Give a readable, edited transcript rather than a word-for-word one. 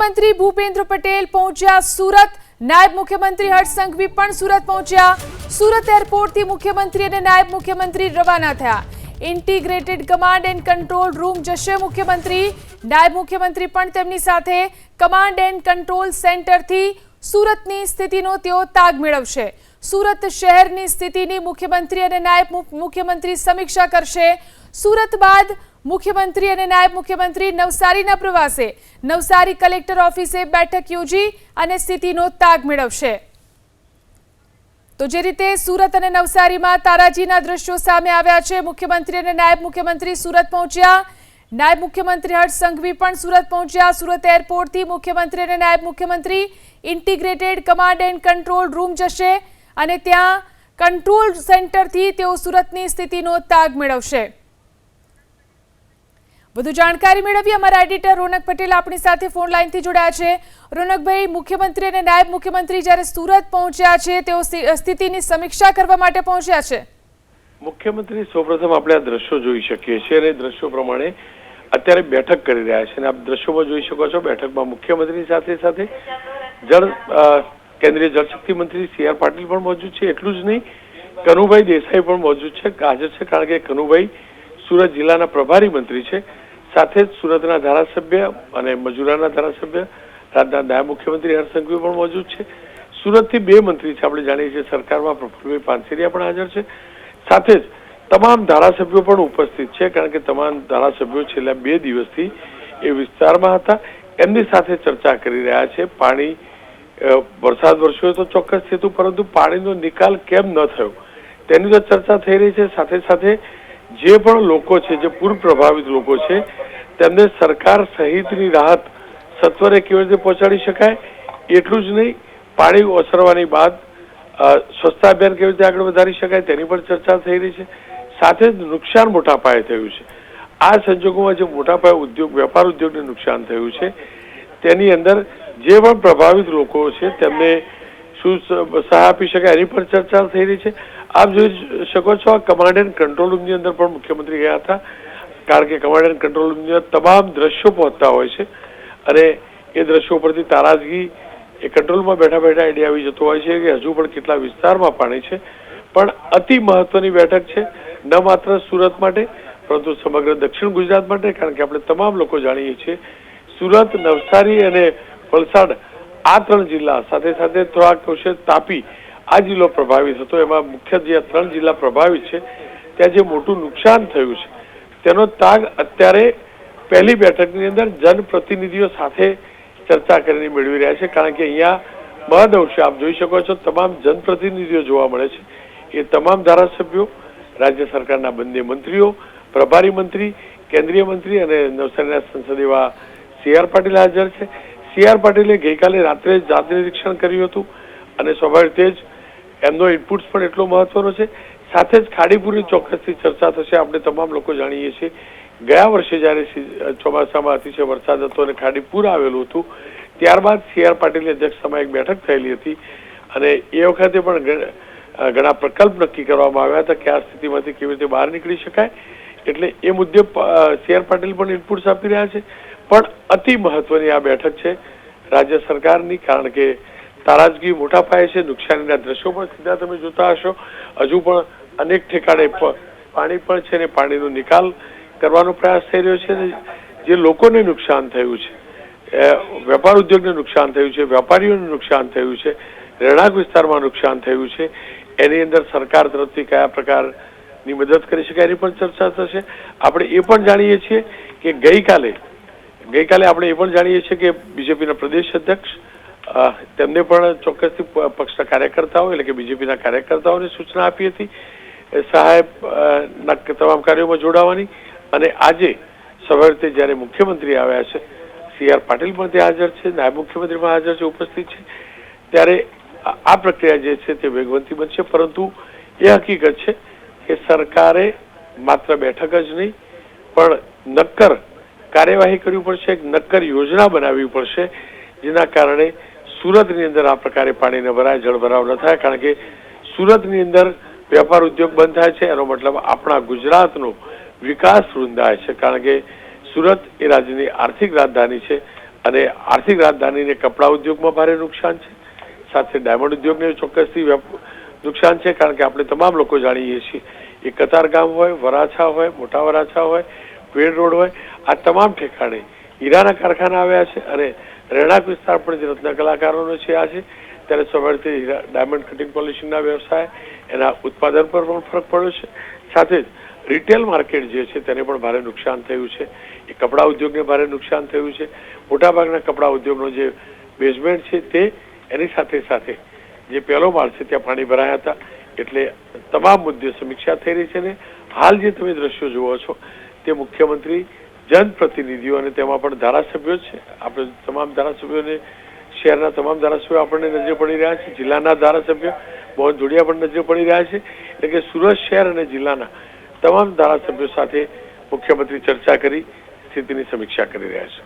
મુખ્યમંત્રી ભૂપેન્દ્ર પટેલ પહોંચ્યા સુરત। નાયબ મુખ્યમંત્રી હર્ષ સંઘવી પણ સુરત પહોંચ્યા। સુરત એરપોર્ટથી મુખ્યમંત્રી અને નાયબ મુખ્યમંત્રી રવાના થયા। Integrated command and control room જશે મુખ્યમંત્રી। નાયબ મુખ્યમંત્રી પણ તેમની સાથે કમાન્ડ એન્ડ કંટ્રોલ સેન્ટરથી સુરતની સ્થિતિનો તેઓ તાગ મેળવશે। સુરત શહેરની સ્થિતિની મુખ્યમંત્રી અને નાયબ મુખ્યમંત્રી સમીક્ષા કરશે। સુરત બાદ મુખ્યમંત્રી અને નાયબ મુખ્યમંત્રી નવસારીના પ્રવાસે નવસારી કલેક્ટર ઓફિસે બેઠક યોજી અને સ્થિતિનો તાગ મેળવશે। તો જે રીતે સુરત અને નવસારીમાં તારાજીના દ્રશ્યો સામે આવ્યા છે। મુખ્યમંત્રી અને નાયબ મુખ્યમંત્રી સુરત પહોંચ્યા। નાયબ મુખ્યમંત્રી હર્ષ સંઘવી પણ સુરત પહોંચ્યા। સુરત એરપોર્ટથી મુખ્યમંત્રી અને નાયબ મુખ્યમંત્રી integrated command and control room જશે અને ત્યાં કંટ્રોલ સેન્ટરથી તેઓ સુરતની સ્થિતિનો તાગ મેળવશે। વધુ જાણકારી મેળવી અમારા એડિટર રોનક પટેલ આપણી સાથે ફોન લાઈનથી જોડાયા છે। રોનકભાઈ, મુખ્યમંત્રી અને નાયબ મુખ્યમંત્રી જ્યારે સુરત પહોંચ્યા છે તેઓ સ્થિતિની સમીક્ષા કરવા માટે પહોંચ્યા છે। મુખ્યમંત્રી સૌપ્રથમ આપણે આ દ્રશ્યો જોઈ શકીએ છીએ અને દ્રશ્યો પ્રમાણે અત્યારે બેઠક કરી રહ્યા છે અને આપ દ્રશ્યોમાં જોઈ શકો છો બેઠકમાં મુખ્યમંત્રી સાથે સાથે કેન્દ્રીય જળશક્તિ મંત્રી સી.આર. પાટીલ પણ મોજૂદ છે। એટલું જ નહીં, કનુભાઈ દેસાઈ પણ મોજૂદ છે, હાજર છે, કારણ કે કનુભાઈ સુરત જિલ્લાના પ્રભારી મંત્રી છે। સાથે જ સુરતના ધારાસભ્ય અને મજૂરાના ધારાસભ્ય રાજ્યના નાયબ મુખ્યમંત્રી હર્ષ સંઘવી પણ મોજૂદ છે। સુરતથી બે મંત્રી છે, આપણે જાણીએ છીએ સરકારમાં પ્રફુલ્લભાઈ પાનસેરિયા પણ હાજર છે। સાથે જ તમામ ધારાસભ્યો પણ ઉપસ્થિત છે, કારણ કે તમામ ધારાસભ્યો છેલ્લા 2 દિવસથી એ વિસ્તારમાં હતા, એમની સાથે ચર્ચા કરી રહ્યા છે। પાણી વરસાદ વરસ્યો તો ચોક્કસ થયું, પરંતુ પાણીનો નિકાલ કેમ ન થયો તેની તો ચર્ચા થઈ રહી છે। સાથે સાથે જે પણ લોકો છે, જે પૂર પ્રભાવિત લોકો છે, તેમને સરકાર સહિતની રાહત સત્વરે કેવી રીતે પહોંચાડી શકાય, એટલું જ નહીં, પાણી ઓસરવાની બાદ સ્વચ્છતા અભિયાન કેવી રીતે આગળ વધારી શકાય તેની પણ ચર્ચા થઈ રહી છે। સાથે જ નુકસાન મોટા પાયે થયું છે। આ સંજોગોમાં જે મોટા પાયે ઉદ્યોગ વેપાર ઉદ્યોગને નુકસાન થયું છે તેની અંદર જે પણ પ્રભાવિત લોકો છે તેમને શું સહાય આપી શકાય એની પણ ચર્ચા થઈ રહી છે। આપ જોઈ શકો છો આ કમાન્ડ એન્ડ કંટ્રોલ રૂમની અંદર પણ મુખ્યમંત્રી ગયા હતા, કારણ કે કમાન્ડ એન્ડ કંટ્રોલ રૂમની અંદર તમામ દ્રશ્યો પહોંચતા હોય છે અને એ દ્રશ્યો પરથી તારાજગી એ કંટ્રોલમાં બેઠા બેઠા આઈડિયા આવી જતો હોય છે કે હજુ પણ કેટલા વિસ્તારમાં પાણી છે। પણ અતિ મહત્વની બેઠક છે, ન માત્ર સુરત માટે પરંતુ સમગ્ર દક્ષિણ ગુજરાત માટે, કારણ કે આપણે તમામ લોકો જાણીએ છીએ સુરત, નવસારી અને વલસાડ આ 3 જિલ્લા સાથે સાથે થોડાક અંશે તાપી આ જિલ્લો પ્રભાવિત હતો। એમાં મુખ્ય જે 3 જિલ્લા પ્રભાવિત છે ત્યાં જે મોટું નુકસાન થયું છે તેનો તાગ અત્યારે પહેલી બેઠકની અંદર જનપ્રતિનિધિઓ સાથે ચર્ચા કરીને મેળવી રહ્યા છે, કારણ કે અહીંયા મહદ અંશે આપ જોઈ શકો છો તમામ જનપ્રતિનિધિઓ જોવા મળે છે। એ તમામ ધારાસભ્યો, રાજ્ય સરકારના બંને મંત્રીઓ, પ્રભારી મંત્રી, કેન્દ્રીય મંત્રી અને નવસારીના સંસદ એવા સી.આર. પાટીલ હાજર છે। સી.આર. પાટીલે ગઈકાલે રાત્રે જાત નિરીક્ષણ કર્યું હતું અને સ્વાભાવિક રીતે જ એમનો ઇનપુટ્સ પણ એટલો મહત્વનો છે। સાથે જ ખાડીપુરની ચોક્કસથી ચર્ચા થશે। આપણે તમામ લોકો જાણીએ છીએ ગયા વર્ષે જ્યારે ચોમાસામાં અતિશય વરસાદ હતો અને ખાડીપુર આવેલું હતું, ત્યારબાદ સી.આર. પાટીલની અધ્યક્ષતામાં એક બેઠક થયેલી હતી અને એ વખતે પણ ઘણા પ્રકલ્પ નક્કી કરવામાં આવ્યા હતા કે આ સ્થિતિમાંથી કેવી રીતે બહાર નીકળી શકાય। એટલે એ મુદ્દે સી.આર. પાટીલ પણ ઇનપુટ્સ આપી રહ્યા છે। પણ અતિ મહત્વની આ બેઠક છે રાજ્ય સરકારની, કારણ કે તારાજગી મોટા પાયે છે, નુકસાનીના દ્રશ્યો પણ સીધા તમે જોતા હશો। હજુ પણ અનેક ઠેકાણે પાણી પણ છે ને પાણીનો નિકાલ કરવાનો પ્રયાસ થઈ રહ્યો છે। જે લોકોને નુકસાન થયું છે, વેપાર ઉદ્યોગને નુકસાન થયું છે, વેપારીઓને નુકસાન થયું છે, રહેણાંક વિસ્તારમાં નુકસાન થયું છે, એની અંદર સરકાર તરફથી કયા પ્રકારની મદદ કરી શકાય એની પણ ચર્ચા થશે। આપણે એ પણ જાણીએ છીએ કે ગઈકાલે આપણે એ પણ જાણીએ છીએ કે બીજેપીના પ્રદેશ અધ્યક્ષ તેમને પણ ચોક્કસથી પક્ષના કાર્યકર્તાઓ એટલે કે બીજેપીના કાર્યકર્તાઓને સૂચના આપી હતી સહાયના તમામ કાર્યોમાં જોડાવાની। અને આજે સવારે રીતે જ્યારે મુખ્યમંત્રી આવ્યા છે, સી.આર. પાટીલ પણ ત્યાં હાજર છે, નાયબ મુખ્યમંત્રી પણ હાજર છે, ઉપસ્થિત છે, ત્યારે આ પ્રક્રિયા જે છે તે વેગવંતી બનશે। પરંતુ એ હકીકત છે કે સરકારે માત્ર બેઠક જ નહીં પણ નક્કર કાર્યવાહી કરવી પડશે, એક નક્કર યોજના બનાવવી પડશે, જેના કારણે સુરતની અંદર આ પ્રકારે પાણી ન ભરાય, જળ ભરાવ ન થાય। કારણ કે સુરતની અંદર વેપાર ઉદ્યોગ બંધ થાય છે એનો મતલબ આપણા ગુજરાતનો વિકાસ રૂંધાય છે, કારણ કે સુરત એ રાજ્યની આર્થિક રાજધાની છે અને આર્થિક રાજધાનીને કપડાં ઉદ્યોગમાં ભારે નુકસાન છે, સાથે ડાયમંડ ઉદ્યોગને ચોક્કસથી નુકસાન છે, કારણ કે આપણે તમામ લોકો જાણીએ છીએ એ કતારગામ હોય, વરાછા હોય, મોટા વરાછા હોય, વેડ રોડ હોય, આ તમામ ઠેકાણે હીરાના કારખાના આવ્યા છે અને રહેણાંક વિસ્તાર પણ જે રત્ન કલાકારોનો છે આ છે, ત્યારે સ્વાભાવિક ડાયમંડ કટિંગ પોલિશિંગના વ્યવસાય એના ઉત્પાદન પર પણ ફરક પડ્યો છે, સાથે જ રિટેલ માર્કેટ જે છે તેને પણ ભારે નુકસાન થયું છે, એ કપડાં ઉદ્યોગને ભારે નુકસાન થયું છે, મોટાભાગના કપડાં ઉદ્યોગનો જે બેઝમેન્ટ છે તે એની સાથે સાથે જે પહેલો માળ છે ત્યાં પાણી ભરાયા હતા, એટલે તમામ મુદ્દે સમીક્ષા થઈ રહી છે ને હાલ જે તમે દ્રશ્યો જુઓ છો તે મુખ્યમંત્રી જનપ્રતિનિધિઓ અને તેમાં પણ ધારાસભ્યો છે, આપણે તમામ ધારાસભ્યોને શહેરના તમામ ધારાસભ્યો આપણને નજરે પડી રહ્યા છે, જિલ્લાના ધારાસભ્ય મોહન જોડિયા પણ નજરે પડી રહ્યા છે, એટલે કે સુરત શહેર અને જિલ્લાના તમામ ધારાસભ્યો સાથે મુખ્યમંત્રી ચર્ચા કરી સ્થિતિની સમીક્ષા કરી રહ્યા છે.